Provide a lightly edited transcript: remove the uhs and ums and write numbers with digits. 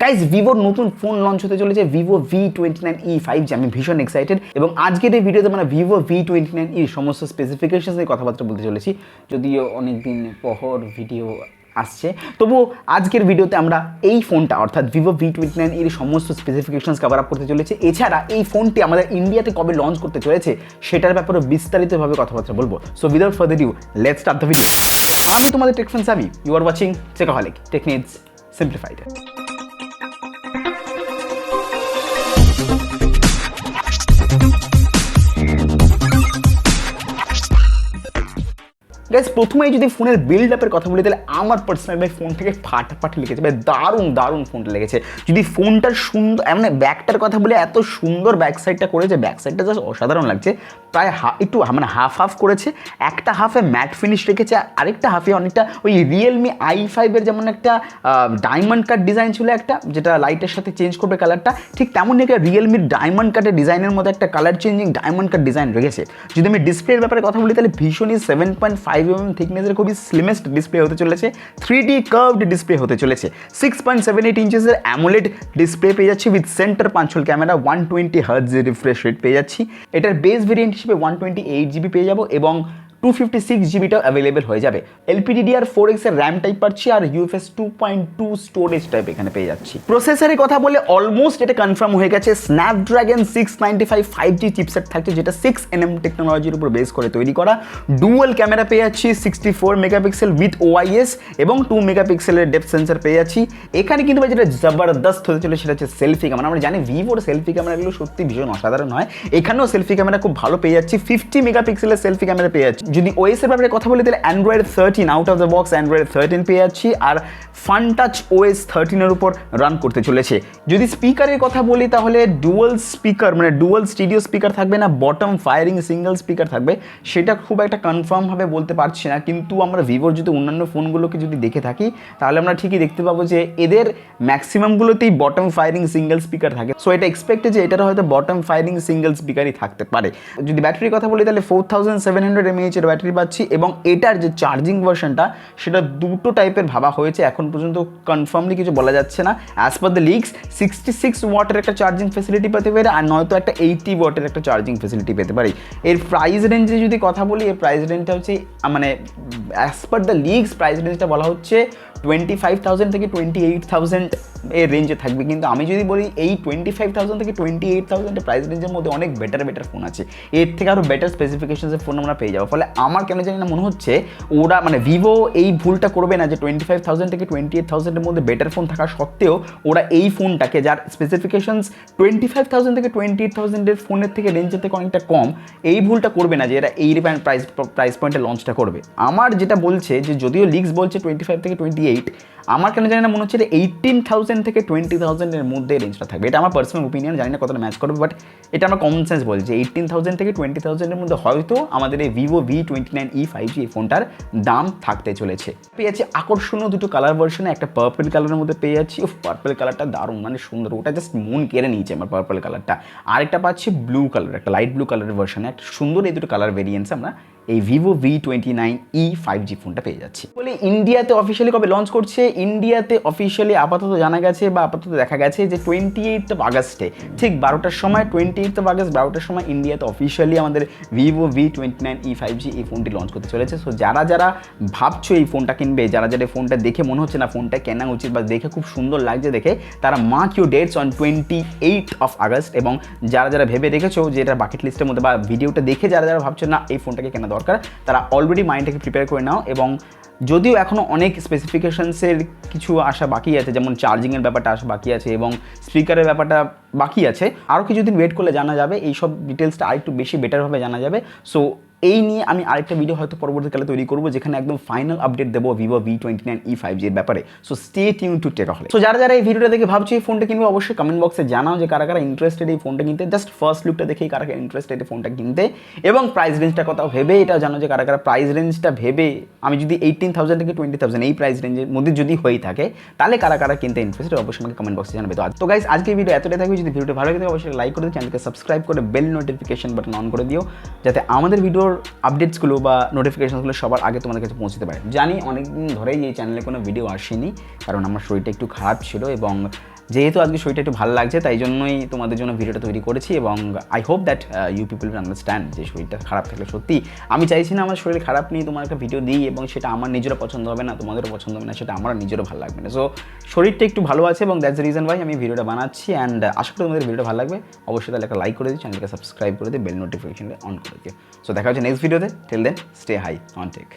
Guys ভিভোর নতুন phone launch হতে চলেছে ভিভো V29e 5G। আমি ভীষণ এক্সাইটেড এবং আজকের এই ভিডিওতে আমরা ভিভো V29e সমস্ত স্পেসিফিকেশনস নিয়ে কথাবার্তা বলতে চলেছি। যদিও অনেকদিন পর ভিডিও আসছে, তবুও আজকের ভিডিওতে আমরা এই ফোনটা অর্থাৎ ভিভো V29e সমস্ত স্পেসিফিকেশনস কভার আপ করতে চলেছে। এছাড়া এই ফোনটি আমাদের ইন্ডিয়াতে কবে লঞ্চ করতে চলেছে সেটার ব্যাপারে বিস্তারিতভাবে কথাবার্তা বলবো। So without further due let's start the video. আমি তোমাদের tech friend Sami, you are watching টেক-O-HOLIC, টেক নিডস সিম্পলিফাইড। গাইস প্রথমেই যদি ফোনের বিল্ড আপের কথা বলি তাহলে আমার পার্সোনাল ভাই ফোন থেকে ফাটাফাটি লেগেছে ভাই, দারুণ ফোনটা লেগেছে। যদি ফোনটার সুন্দর মানে ব্যাকটার কথা বলে এত সুন্দর ব্যাক সাইডটা করেছে, ব্যাক সাইডটা জাস্ট অসাধারণ লাগছে। প্রায় একটু মানে হাফ করেছে, একটা হাফে ম্যাট ফিনিশ রেখেছে, আরেকটা হাফে অনেকটা ওই রিয়েলমি i5 যেমন একটা ডায়মন্ড কাট ডিজাইন ছিল একটা, যেটা লাইটের সাথে চেঞ্জ করবে কালারটা, ঠিক তেমনই একটা রিয়েলমির ডায়মন্ড কাটের ডিজাইনের মধ্যে একটা colour changing diamond cut design রেখেছে। যদি আমি ডিসপ্লের ব্যাপারে কথা বলি তাহলে ভীষণই 7.5mm থিকনেসের খুবই স্লিমেস্ট ডিসপ্লে হতে চলেছে, 3D কার্ভড ডিসপ্লে হতে চলেছে, 6.78 ইঞ্চেসের অ্যামোলেড ডিসপ্লে পেয়ে যাচ্ছি with centre পাঞ্চল camera, 120 Hz refresh rate পেয়ে যাচ্ছি। এটার বেস ভেরিয়েন্ট হিসেবে 128GB পেয়ে যাবো এবং 256GBটাও অ্যাভেলেবেল হয়ে যাবে। LPDDR4X এর র্যাম টাইপ পাচ্ছি আর UFS 2.2 স্টোরেজ টাইপ এখানে পেয়ে যাচ্ছি। প্রসেসরের কথা বলে অলমোস্ট এটা কনফার্ম হয়ে গেছে, স্ন্যাপড্রাগন 695 5G চিপসেট থাকছে, যেটা 6nm টেকনোলজির উপর বেস করে তৈরি করা। ডুয়াল ক্যামেরা পেয়ে যাচ্ছি 64 মেগাপিক্সেল উইথ OIS এবং 2 মেগাপিক্সেলের ডেপথ সেন্সর পেয়ে যাচ্ছি। এখানে কিন্তু ভাই যেটা জবরদস্ত হতে চলে সেটা হচ্ছে সেলফি ক্যামেরা। আমরা জানি ভিভোর সেলফি ক্যামেরাগুলো সত্যি ভীষণ অসাধারণ হয়, এখানেও সেলফি ক্যামেরা খুব ভালো পেয়ে যাচ্ছি, 50 মেগাপিক্সেলের সেলফি ক্যামেরা পেয়ে যাচ্ছি। যদি OS এর ব্যাপারে কথা বলি তাহলে Android 13 out of the box Android 13 পেয়ে যাচ্ছি আর ফানটাচ OS 13 এর উপর রান করতে চলেছে। যদি স্পিকারের কথা বলি তাহলে ডুয়াল স্পিকার মানে ডুয়াল স্টিডিও স্পিকার থাকবে না, বটম ফায়ারিং সিঙ্গেল স্পিকার থাকবে, সেটা খুব একটা কনফার্মভাবে বলতে পারছি না। কিন্তু আমরা ভিভোর যদি অন্যান্য ফোনগুলোকে যদি দেখে থাকি তাহলে আমরা ঠিকই দেখতে পাবো যে এদের ম্যাক্সিমামগুলোতেই বটম ফায়ারিং সিঙ্গেল স্পিকার থাকে। সো এটা এক্সপেক্টেড যে এটার হয়তো বটম ফায়ারিং সিঙ্গেল স্পিকারই থাকতে পারে। যদি ব্যাটারির কথা বলি তাহলে 4700 mAh এর ব্যাটারি পাচ্ছি এবং এটার যে চার্জিং ভার্সনটা সেটা দুটো টাইপের ভাবা হয়েছে, এখন পর্যন্ত কনফার্মলি কিছু বলা যাচ্ছে না। অ্যাজ পার দ্য লিক্স 66 ওয়াটের একটা চার্জিং ফেসিলিটি পেতে পারে আর নয়তো একটা 80 ওয়াটের একটা চার্জিং ফেসিলিটি পেতে পারি। এর প্রাইস রেঞ্জে যদি কথা বলি, এর প্রাইস রেঞ্জটা হচ্ছে মানে as per the leaks price রেঞ্জটা বলা হচ্ছে 25,000 থেকে 28,000 এর রেঞ্জে থাকবে। কিন্তু আমি যদি বলি এই 25,000 থেকে 28,000 প্রাইস রেঞ্জের মধ্যে অনেক বেটার ফোন আছে, এর থেকে আরও বেটার স্পেসিফিকেশনসের ফোন আমরা পেয়ে যাবো। ফলে আমার কেন জানি না মনে হচ্ছে ওরা মানে ভিভো এই ভুলটা করবে না যে 25,000 থেকে 28,000 এর মধ্যে বেটার ফোন থাকা সত্ত্বেও ওরা এই ফোনটাকে যার স্পেসিফিকেশনস 25,000 থেকে 28,000 এর ফোনের থেকে রেঞ্জের থেকে অনেকটা কম, এই ভুলটা করবে না যে এরা এই প্রাইস পয়েন্টে লঞ্চটা করবে। আমার যেটা বলছে যে যদিও লিক্স বলছে 25 থেকে 28, আমার কেন জানি না মনে হচ্ছে 18,000 থেকে 20,000 এর মধ্যে রেঞ্জটা থাকবে। এটা আমার পার্সোনাল ওপিনিয়ন, জানি না কতটা ম্যাচ করবে, বাট এটা আমার কমন সেন্স বলছে 18,000 থেকে 20,000 এর মধ্যে হয়তো আমাদের এই ভিভো V29e 5G এই ফোনটার দাম থাকতে চলেছে। পেয়ে যাচ্ছি আকর্ষণীয় দুটো কালার ভার্সনে, একটা পার্পল কালারের মধ্যে পেয়ে যাচ্ছি, পার্পল কালারটা দারুণ মানে সুন্দর, ওটা জাস্ট মন কেড়ে নিয়েছে আমার পার্পল কালারটা। আরেকটা পাচ্ছি ব্লু কালার, একটা লাইট ব্লু কালারের ভার্সনে, একটা সুন্দর এই দুটো কালার ভেরিয়েন্টস আমরা এই ভিভো V29e 5G ফোনটা পেয়ে যাচ্ছি। বলে ইন্ডিয়াতে অফিসিয়ালি কবে লঞ্চ করছে, ইন্ডিয়াতে অফিসিয়ালি আপাতত জানা গেছে বা আপাতত দেখা গেছে যে 28 আগস্টে ঠিক 12টার সময়, 28 আগস্ট 12টার সময় ইন্ডিয়াতে অফিসিয়ালি আমাদের ভিভো V29e 5G এই ফোনটি লঞ্চ করতে চলেছে। সো যারা ভাবছো এই ফোনটা কিনবে, যারা এই ফোনটা দেখে মনে হচ্ছে না ফোনটা কেনা উচিত বা দেখে খুব সুন্দর লাগছে দেখে, তারা mark your dates on 28 August. এবং যারা ভেবে রেখেছো যে এটা বাকেট লিস্টের মধ্যে বা ভিডিওটা দেখে যারা ভাবছো না এই ফোনটাকে কেনা দরকার, তারা অলরেডি মাইন্ডটাকে প্রিপেয়ার করে নাও। এবং যদিও এখনও অনেক স্পেসিফিকেশনসের কিছু আসা বাকি আছে, যেমন চার্জিংয়ের ব্যাপারটা আসা বাকি আছে এবং স্পিকারের ব্যাপারটা বাকি আছে, আরও কিছুদিন ওয়েট করলে জানা যাবে, এইসব ডিটেলসটা আরেকটু বেশি বেটারভাবে জানা যাবে। সো এই নিয়ে আমি আরেকটা ভিডিও হয়তো পরবর্তীকালে তৈরি করবো যেখানে একদম ফাইনাল আপডেট দেবো ভিভো V29e 5G এর ব্যাপারে। সো স্টে টিউন টু টেক-O-HOLIC। সো যারা এই ভিডিওটা দেখে ভাবছো এই ফোনটা কিনবে, অবশ্যই কমেন্ট বক্সে জানাও যে কারা ইন্টারেস্টেড এই ফোনটা কিনতে, জাস্ট ফার্স্ট লুকটা দেখেই কারা ইন্টারেস্টেড এই ফোনটা কিনতে, এবং প্রাইস রেঞ্জটা কথাও ভেবে এটাও জানো যে কারা প্রাইস রেঞ্জটা ভেবে, আমি যদি 18,000 থেকে 20,000 এই প্রাইস রেঞ্জের মধ্যে যদি হয়ে থাকে তাহলে কারা কিনতে ইন্টারেস্টেড, অবশ্যই আমাকে কমেন্ট বক্সে জানাবে। তো গাইস আজকে ভিডিও এতটাই থাকবে। যদি ভিডিওটা ভালো লাগে অবশ্যই লাইক করে দিও, চ্যানেলকে সাবস্ক্রাইব করে বেল নোটিফিকেশন বাটন অন করে দিও, যাতে আমাদের ভিডিওর আপডেটসগুলো বা নোটিফিকেশনসগুলো সবার আগে তোমাদের কাছে পৌঁছতে পারে। জানি অনেকদিন ধরেই এই চ্যানেলে কোনো ভিডিও আসেনি, কারণ আমার শরীরটা একটু খারাপ ছিল এবং যেহেতু আজকে শরীরটা একটু ভালো লাগছে তাই জন্যই তোমাদের জন্য ভিডিওটা তৈরি করেছি এবং I hope that you people will understand যে শরীরটা খারাপ থাকলে সত্যি আমি চাইছি না আমার শরীর খারাপ নিয়ে তোমার একটা ভিডিও দিই এবং সেটা আমার নিজেরও পছন্দ হবে না, তোমাদেরও পছন্দ হবে না, সেটা আমার নিজেরও ভালো লাগবে না। সো শরীরটা একটু ভালো আছে এবং দ্যাটস দ্য রিজন ওয়াই আমি ভিডিওটা বানাচ্ছি অ্যান্ড আশা করি তোমাদের ভিডিওটা ভালো লাগবে। অবশ্যই তাহলে একটা লাইক করে দিই, চ্যানেলকে সাবস্ক্রাইব করে দিই, বেল নোটিফিকেশনটা অন করে দিও। সো দেখা হচ্ছে নেক্সট ভিডিওতে। Till then stay high on take.